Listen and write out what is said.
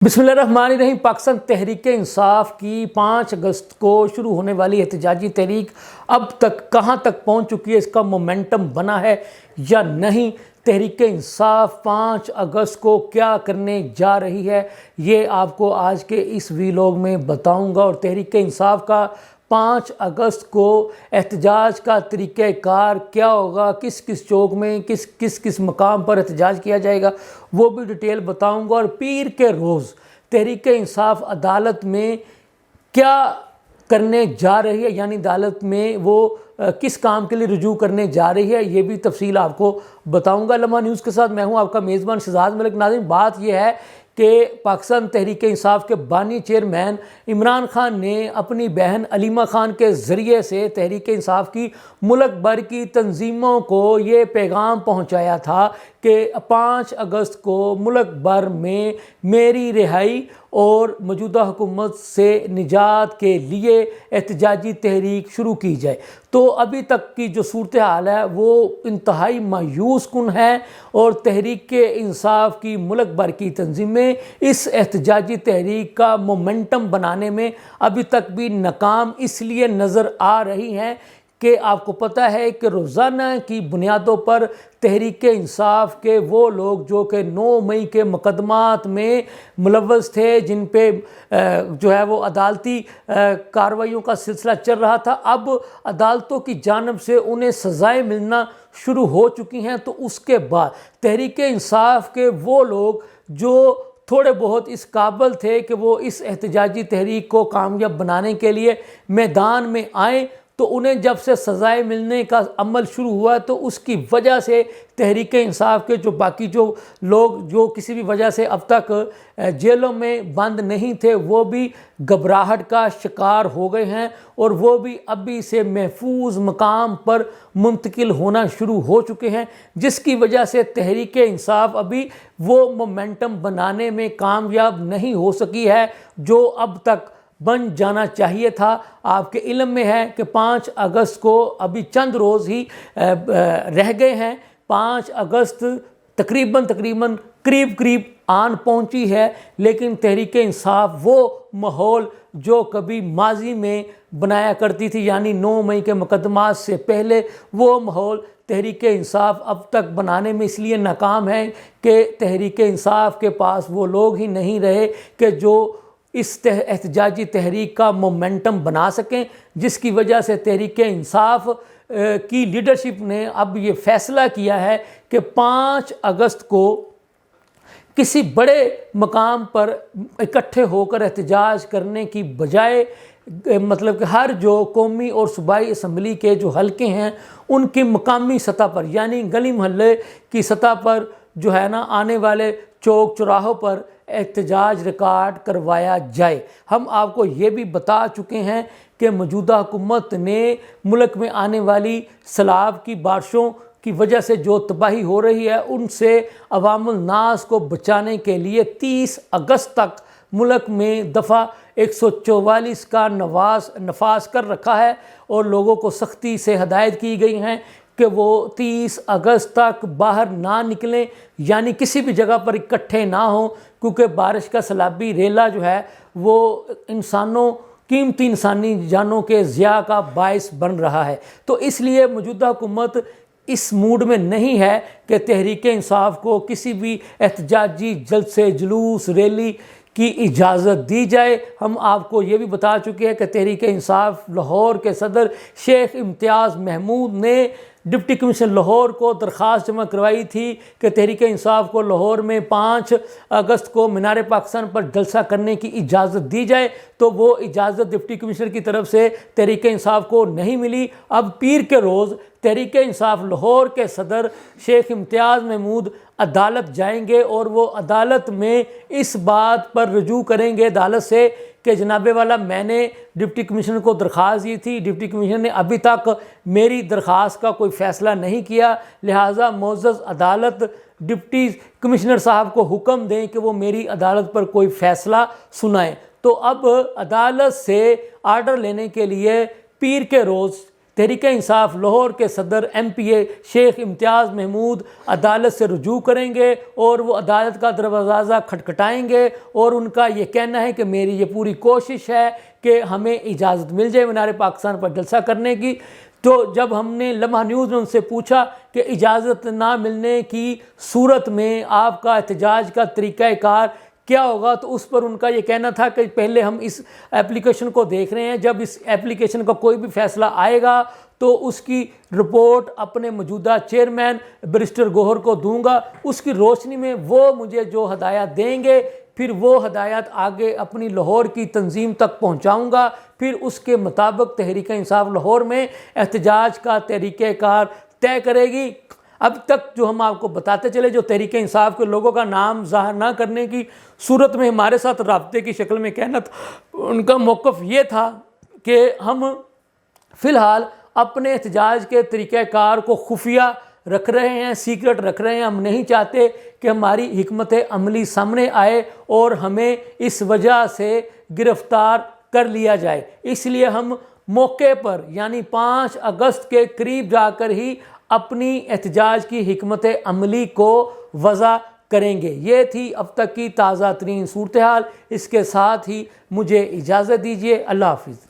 बिस्मिल्लाहिर्रहमानिर्रहीम। पाकिस्तान तहरीक इंसाफ की 5 अगस्त को शुरू होने वाली एहतजाजी तहरीक अब तक कहाँ तक पहुँच चुकी है, इसका मोमेंटम बना है या नहीं, तहरीक इंसाफ 5 अगस्त को क्या करने जा रही है, ये आपको आज के इस वीलॉग में बताऊंगा। और तहरीक इंसाफ का 5 अगस्त को एहतजाज का तरीक़ाकार क्या होगा, किस किस चौक में किस किस मकाम पर एहतजाज किया जाएगा, वो भी डिटेल बताऊंगा। और पीर के रोज़ तहरीक इंसाफ अदालत में क्या करने जा रही है, यानी अदालत में वो किस काम के लिए रुजू करने जा रही है, ये भी तफसील आपको बताऊंगा। लम्हा न्यूज़ के साथ मैं हूं आपका मेज़बान शहजाद मलिक। नाज़रीन, बात यह है कि पाकिस्तान तहरीक इंसाफ के बानी चेयरमैन इमरान खान ने अपनी बहन अलीमा खान के ज़रिए से तहरीक इंसाफ की मुल्क भर की तंजीमों को ये पैगाम पहुंचाया था कि 5 अगस्त को मुल्क भर में मेरी रिहाई और मौजूदा हुकूमत से निजात के लिए एहतजाजी तहरीक शुरू की जाए। तो अभी तक की जो सूरत हाल है वो इंतहाई मायूस कुन है और तहरीक इंसाफ की मुल्क भर की तंजीमें इस एहतजाजी तहरीक का मोमेंटम बनाने में अभी तक भी नाकाम इसलिए नज़र आ रही हैं कि आपको पता है कि रोज़ाना की बुनियादों पर तहरीक इंसाफ के वो लोग जो कि 9 मई के मुकदमात में मुलव्वस थे, जिन पे जो है वो अदालती कार्रवाइयों का सिलसिला चल रहा था, अब अदालतों की जानिब से उन्हें सज़ाएं मिलना शुरू हो चुकी हैं। तो उसके बाद तहरीक इंसाफ के वो लोग जो थोड़े बहुत इस काबिल थे कि वो इस एहतजाजी तहरीक को कामयाब बनाने के लिए मैदान में आए, तो उन्हें जब से सज़ाएं मिलने का अमल शुरू हुआ तो उसकी वजह से तहरीक इंसाफ के जो बाकी जो लोग जो किसी भी वजह से अब तक जेलों में बंद नहीं थे, वो भी घबराहट का शिकार हो गए हैं और वो भी अभी से महफूज मकाम पर मुंतकिल होना शुरू हो चुके हैं, जिसकी वजह से तहरीक इंसाफ अभी वो मोमेंटम बनाने में कामयाब नहीं हो सकी है जो अब तक बन जाना चाहिए था। आपके इल्म में है कि 5 अगस्त को अभी चंद रोज़ ही रह गए हैं। 5 अगस्त तकरीबन करीब आन पहुंची है, लेकिन तहरीक इंसाफ वो माहौल जो कभी माजी में बनाया करती थी, यानी 9 मई के मुकदमात से पहले, वो माहौल तहरीक इंसाफ अब तक बनाने में इसलिए नाकाम है कि तहरीक इंसाफ के पास वो लोग ही नहीं रहे कि जो इस एहतजाजी तहरीक का मोमेंटम बना सकें, जिसकी वजह से तहरीक इंसाफ की लीडरशिप ने अब ये फ़ैसला किया है कि 5 अगस्त को किसी बड़े मकाम पर इकट्ठे होकर एहतजाज करने की बजाय मतलब कि हर जो कौमी और सूबाई असम्बली के जो हलके हैं उनकी मकामी सतह पर, यानी गली महल्ले की सतह पर जो है ना, आने वाले चौक चौराहों पर एहतजाज रिकॉर्ड करवाया जाए। हम आपको ये भी बता चुके हैं कि मौजूदा हुकूमत ने मुल्क में आने वाली सैलाब की बारिशों की वजह से जो तबाही हो रही है, उनसे अवामुल नास को बचाने के लिए 30 अगस्त तक मुल्क में दफ़ा 144 का नफाज कर रखा है और लोगों को सख्ती से हदायत की गई हैं कि वो 30 अगस्त तक बाहर ना निकलें, यानी किसी भी जगह पर इकट्ठे ना हों, क्योंकि बारिश का सैलाबी रेला जो है वो कीमती इंसानी जानों के ज़िया का बायस बन रहा है। तो इसलिए मौजूदा हुकूमत इस मूड में नहीं है कि तहरीक इंसाफ को किसी भी एहतजाजी जलसे जुलूस रैली की इजाज़त दी जाए। हम आपको ये भी बता चुके हैं कि तहरीक इंसाफ लाहौर के सदर शेख इम्तियाज़ महमूद ने डिप्टी कमिश्नर लाहौर को दरख्वास्त जमा करवाई थी कि तहरीक इंसाफ को लाहौर में 5 अगस्त को मीनार पाकिस्तान पर जलसा करने की इजाज़त दी जाए, तो वो इजाज़त डिप्टी कमिश्नर की तरफ से तहरीक इंसाफ को नहीं मिली। अब पीर के रोज़ तहरीक इंसाफ लाहौर के सदर शेख इम्तियाज़ महमूद अदालत जाएंगे और वो अदालत में इस बात पर रुजू करेंगे अदालत से कि जनाबे वाला, मैंने डिप्टी कमिश्नर को दरख्वास्त दी थी, डिप्टी कमिश्नर ने अभी तक मेरी दरख्वास्त का कोई फ़ैसला नहीं किया, लिहाजा मोअज़्ज़ज़ अदालत डिप्टी कमिश्नर साहब को हुक्म दें कि वो मेरी अदालत पर कोई फ़ैसला सुनाएं। तो अब अदालत से आर्डर लेने के लिए पीर के रोज़ تحریک انصاف لاہور کے صدر MPA شیخ امتیاز محمود عدالت سے رجوع کریں گے اور وہ عدالت کا دروازہ کھٹکھٹائیں گے، اور ان کا یہ کہنا ہے کہ میری یہ پوری کوشش ہے کہ ہمیں اجازت مل جائے مینار پاکستان پر جلسہ کرنے کی۔ تو جب ہم نے لمحہ نیوز میں ان سے پوچھا کہ اجازت نہ ملنے کی صورت میں آپ کا احتجاج کا طریقہ کار کیا ہوگا، تو اس پر ان کا یہ کہنا تھا کہ پہلے ہم اس ایپلیکیشن کو دیکھ رہے ہیں، جب اس ایپلیکیشن کا کوئی بھی فیصلہ آئے گا تو اس کی رپورٹ اپنے موجودہ چیئرمین بیرسٹر گوہر کو دوں گا، اس کی روشنی میں وہ مجھے جو ہدایات دیں گے پھر وہ ہدایات آگے اپنی لاہور کی تنظیم تک پہنچاؤں گا، پھر اس کے مطابق تحریک انصاف لاہور میں احتجاج کا طریقہ کار طے کرے گی۔ اب تک جو ہم آپ کو بتاتے چلے، جو تحریک انصاف کے لوگوں کا نام ظاہر نہ کرنے کی صورت میں ہمارے ساتھ رابطے کی شکل میں کہنا تھا، ان کا موقف یہ تھا کہ ہم فی الحال اپنے احتجاج کے طریقہ کار کو خفیہ رکھ رہے ہیں، سیکرٹ رکھ رہے ہیں۔ ہم نہیں چاہتے کہ ہماری حکمت عملی سامنے آئے اور ہمیں اس وجہ سے گرفتار کر لیا جائے، اس لیے ہم موقع پر یعنی 5 اگست کے قریب جا کر ہی اپنی احتجاج کی حکمت عملی کو وضع کریں گے۔ یہ تھی اب تک کی تازہ ترین صورتحال۔ اس کے ساتھ ہی مجھے اجازت دیجیے، اللہ حافظ۔